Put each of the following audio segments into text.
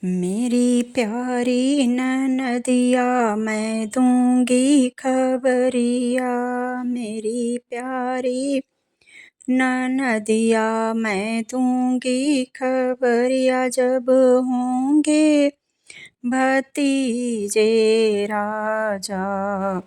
मेरी प्यारी ननदिया मैं दूंगी खबरिया। मेरी प्यारी ननदिया मैं दूंगी खबरिया। जब होंगे भतीजे राजा,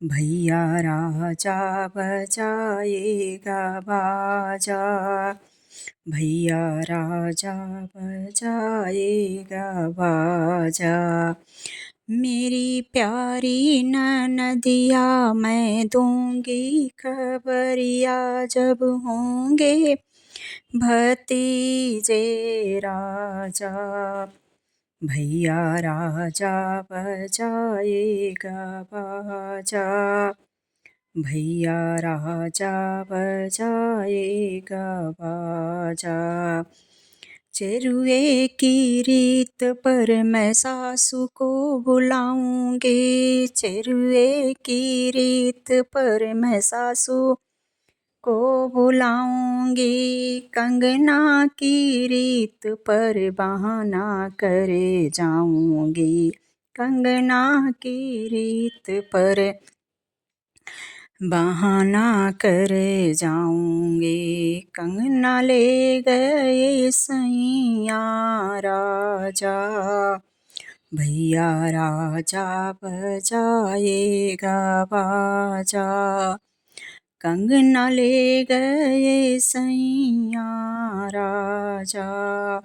भैया राजा बजाएगा बाजा। भैया राजा बजाएगा बाजा। मेरी प्यारी ननदिया मैं दूंगी खबरिया। जब होंगे भतीजे राजा, भैया राजा बजाएगा बाजा। भैया राजा बजाएगा बाजा। चेरुए की रीत पर मैं सासू को बुलाऊंगी। चेरुए की रीत पर मैं सासू को बुलाऊंगी। कंगना की रीत पर बहाना करे जाऊंगी। कंगना की रीत पर बहाना करे जाऊंगी। कंगना ले गए सैया राजा, भैया राजा बजाएगा बाजा। कंगना ले गए सैया राजा,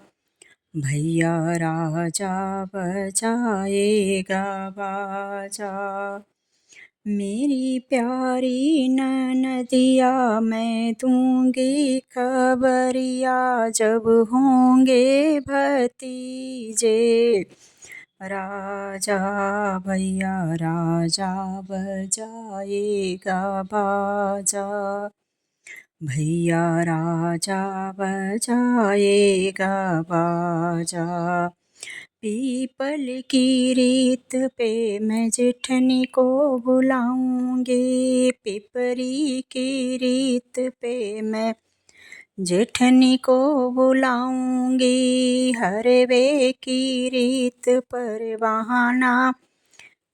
भैया राजा बजाएगा बाजा। मेरी प्यारी ननदिया मैं दूंगी खबरिया। जब होंगे भतीजे राजा, भैया राजा बजाएगा बाजा। भैया राजा बजाएगा बाजा। पीपल की रीत पे मैं जेठनी को बुलाऊंगी। पिपरी की रीत पे मैं जेठनी को बुलाऊंगी। हरवे की रीत पर बहाना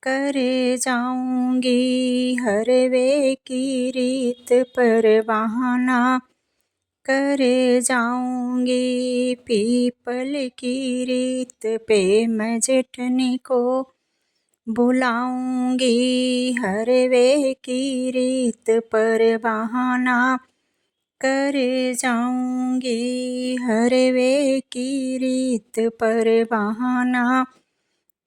करे जाऊंगी। हरवे की रीत पर बहाना करे जाऊंगी। पीपल की रीत पे मैं जेठनी को बुलाऊंगी। हरवे की रीत पर बहाना करे जाऊंगी। हरवे की रीत पर बहाना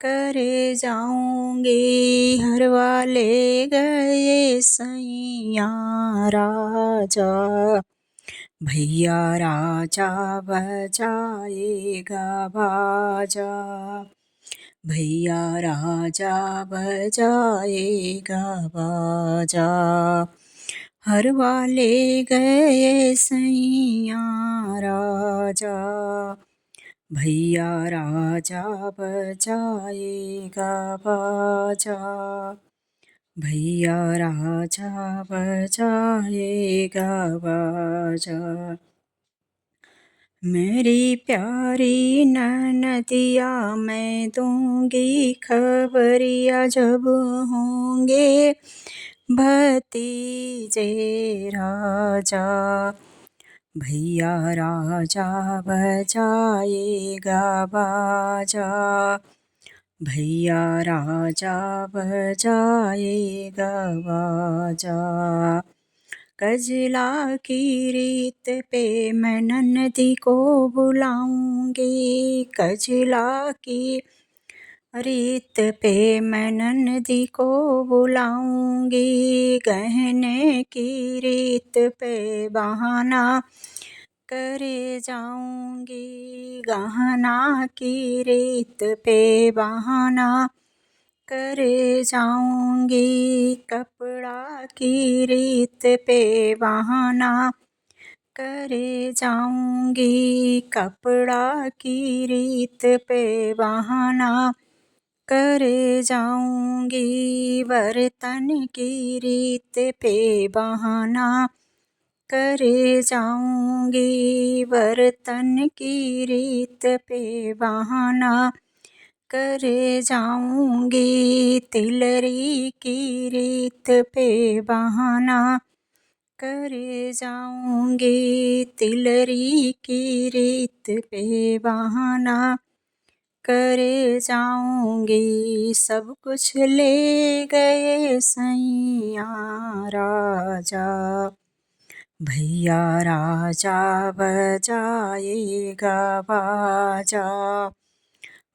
करे जाऊंगी। हरवा ले गए सैया राजा, भैया राजा बजाएगा बाजा। भैया राजा बजाएगा बाजा। हरवा ले गए सैया राजा, भैया राजा बजाएगा बाजा। भैया राजा बजाएगा बाजा। मेरी प्यारी ननदिया मैं दूंगी खबरिया। जब होंगे भतीजे राजा, भैया राजा बजाएगा बाजा। भैया राजा बजाएगा बाजा। कजला की रीत पे मैं ननदी को बुलाऊंगी। कजला की रीत पे मैं ननदी को बुलाऊंगी। गहने की रीत पे बहाना करे जाऊंगी। गहना की रीत पे बहाना करे जाऊंगी। कपड़ा की रीत पे बहाना करे जाऊंगी। कपड़ा की रीत पे बहाना करे जाऊंगी। बर्तन की रीत पे बहाना करे जाऊंगी, बर्तन की रीत पे बहाना करे जाऊंगी, तिलरी की रीत पे बहाना करे जाऊंगी, तिलरी की रीत पे बहाना करे जाऊंगी। सब कुछ ले गए सैया राजा, भैया राजा बजाएगा बाजा,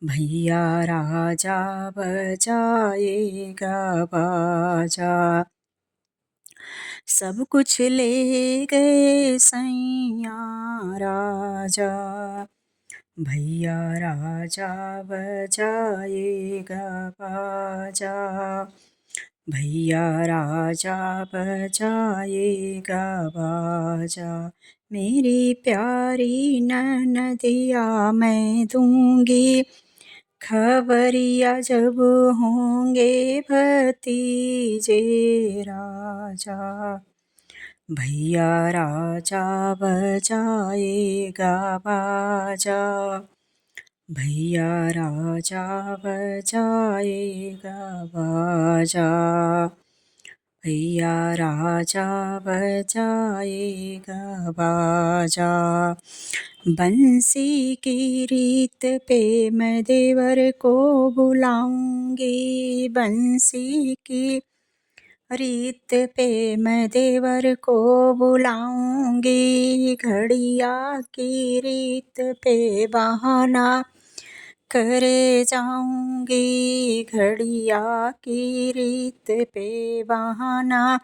भैया राजा बजाएगा बाजा। सब कुछ ले गए सैया राजा, भैया राजा बजाएगा बाजा, भैया राजा बजाएगा बाजा। मेरी प्यारी ननदिया मैं दूंगी, खबरिया जब होंगे भतीजे राजा, भैया राजा बजाएगा बाजा, भैया राजा बजाएगा बाजा, भैया राजा बजाएगा बाजा। बंसी की रीत पे मैं देवर को बुलाऊंगी, बंसी की रीत पे मैं देवर को बुलाऊंगी, घड़िया की रीत पे बहाना करे जाऊंगी, घड़िया की रीत पे बहाना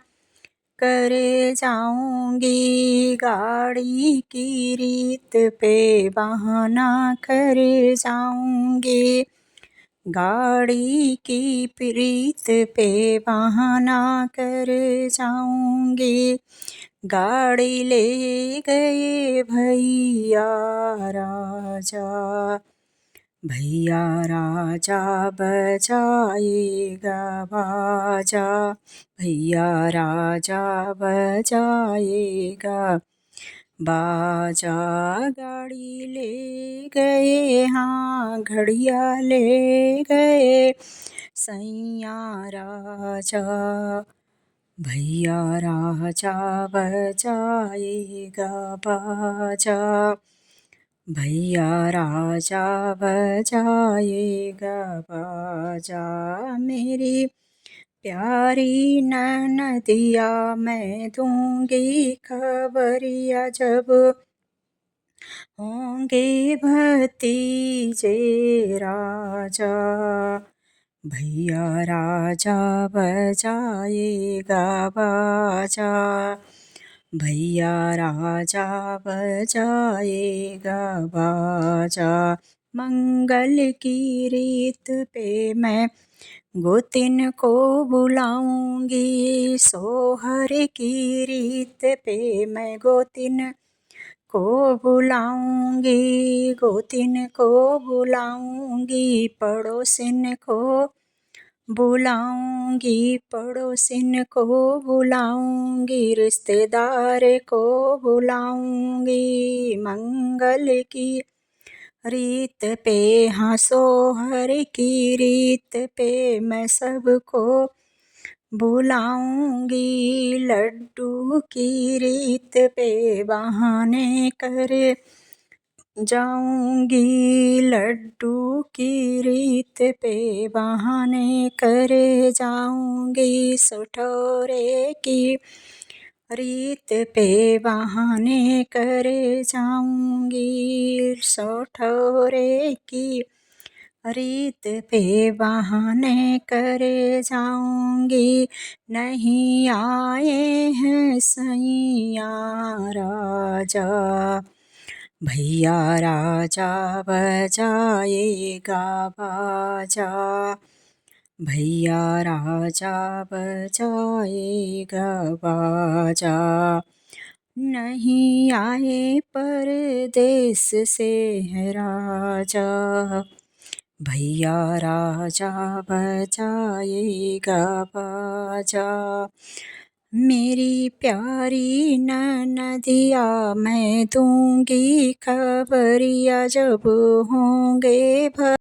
करे जाऊंगी, गाड़ी की रीत पे बहाना करे जाऊंगी, गाड़ी की प्रीत पे बहाना कर जाऊंगी। गाड़ी ले गए भैया राजा, भैया राजा बजाएगा बाजा, भैया राजा बजाएगा बाजा। गाड़ी ले गए, हाँ घड़िया ले गए सैया राजा, भैया राजा बजाएगा बाजा, भैया राजा बजाएगा बाजा। मेरी प्यारी ननदिया मैं दूंगी, खबरिया जब होंगे भतीजे राजा, भैया राजा बजाएगा बाजा, भैया राजा बजाएगा बाजा। मंगल की रीत पे मैं गोतिन को बुलाऊंगी, सोहर की रीत पे मैं गोतिन को बुलाऊंगी, गोतिन को बुलाऊंगी, पड़ोसिन को बुलाऊंगी, पड़ोसिन को बुलाऊंगी, रिश्तेदार को बुलाऊंगी। मंगल की रीत पे, हाँ सोहर की रीत पे मैं सबको बुलाऊंगी, लड्डू की रीत पे बहाने कर जाऊंगी, लड्डू की रीत पे बहाने करे जाऊंगी, सठोरे की रीत पे बहाने करे जाऊंगी, सठोरे की रीत पे बहाने करे जाऊंगी। नहीं आए हैं सैया राजा, भैया राजा बजाएगा बाजा, भैया राजा बजाएगा बाजा। नहीं आए परदेस से है राजा, भैया राजा बजाएगा बाजा। मेरी प्यारी ननदिया मैं दूंगी खबरिया जब होंगे